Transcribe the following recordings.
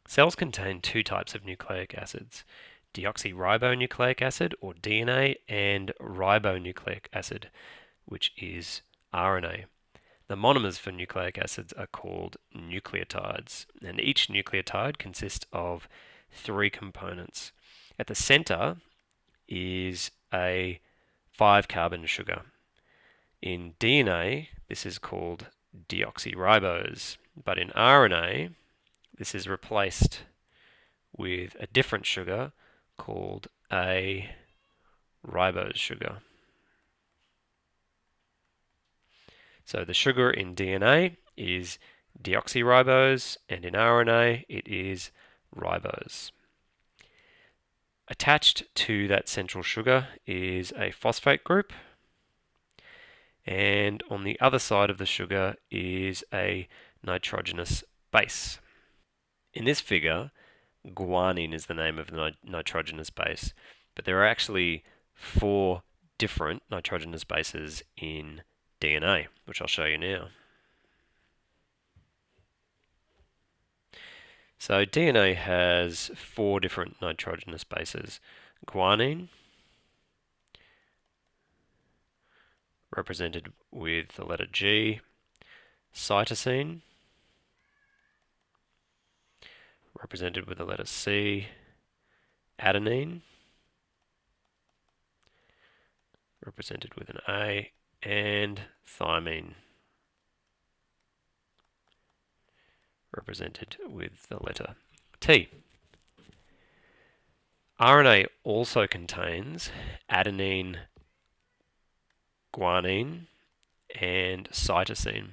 Cells contain two types of nucleic acids, deoxyribonucleic acid, or DNA, and ribonucleic acid, which is RNA. The monomers for nucleic acids are called nucleotides, and each nucleotide consists of three components. At the center is a 5-carbon sugar. In DNA, this is called deoxyribose, but in RNA, this is replaced with a different sugar called a ribose sugar. So the sugar in DNA is deoxyribose, and in RNA it is ribose. Attached to that central sugar is a phosphate group, and on the other side of the sugar is a nitrogenous base. In this figure, guanine is the name of the nitrogenous base, but there are actually 4 different nitrogenous bases in DNA, which I'll show you now. So DNA has 4 different nitrogenous bases. Guanine, represented with the letter G, cytosine, represented with the letter C, adenine, represented with an A, and thymine, represented with the letter T. RNA also contains adenine, guanine, and cytosine.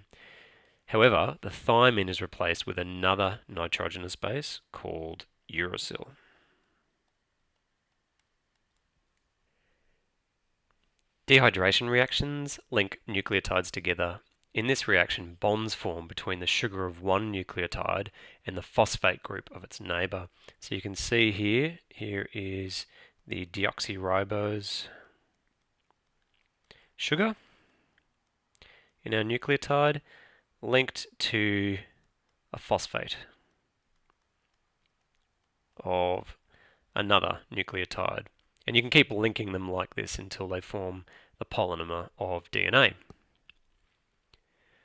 However, the thymine is replaced with another nitrogenous base called uracil. Dehydration reactions link nucleotides together. In this reaction, bonds form between the sugar of one nucleotide and the phosphate group of its neighbour. So you can see here is the deoxyribose sugar in our nucleotide, linked to a phosphate of another nucleotide. And you can keep linking them like this until they form the polymer of DNA.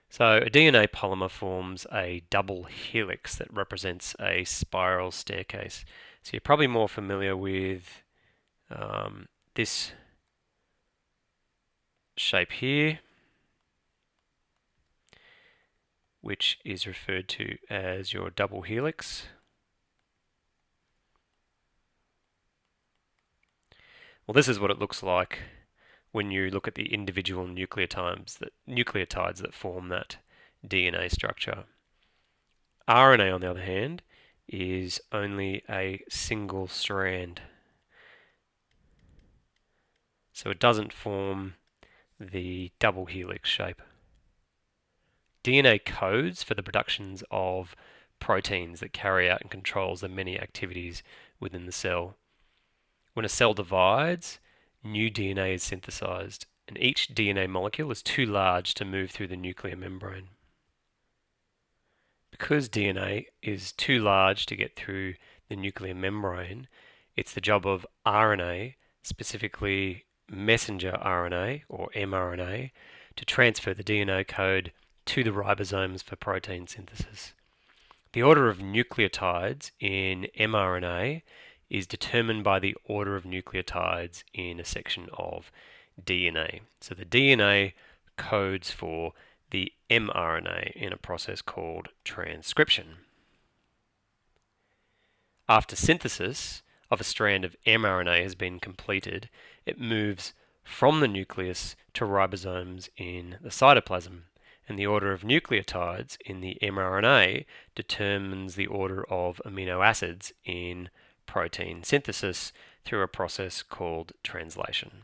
So a DNA polymer forms a double helix that represents a spiral staircase. So you're probably more familiar with this shape here, which is referred to as your double helix. Well, this is what it looks like when you look at the individual nucleotides that form that DNA structure. RNA, on the other hand, is only a single strand. So it doesn't form the double helix shape. DNA codes for the productions of proteins that carry out and controls the many activities within the cell. When a cell divides, new DNA is synthesized, and each DNA molecule is too large to move through the nuclear membrane. Because DNA is too large to get through the nuclear membrane, it's the job of RNA, specifically messenger RNA or mRNA, to transfer the DNA code to the ribosomes for protein synthesis. The order of nucleotides in mRNA is determined by the order of nucleotides in a section of DNA. So the DNA codes for the mRNA in a process called transcription. After synthesis of a strand of mRNA has been completed, it moves from the nucleus to ribosomes in the cytoplasm, and the order of nucleotides in the mRNA determines the order of amino acids in protein synthesis through a process called translation.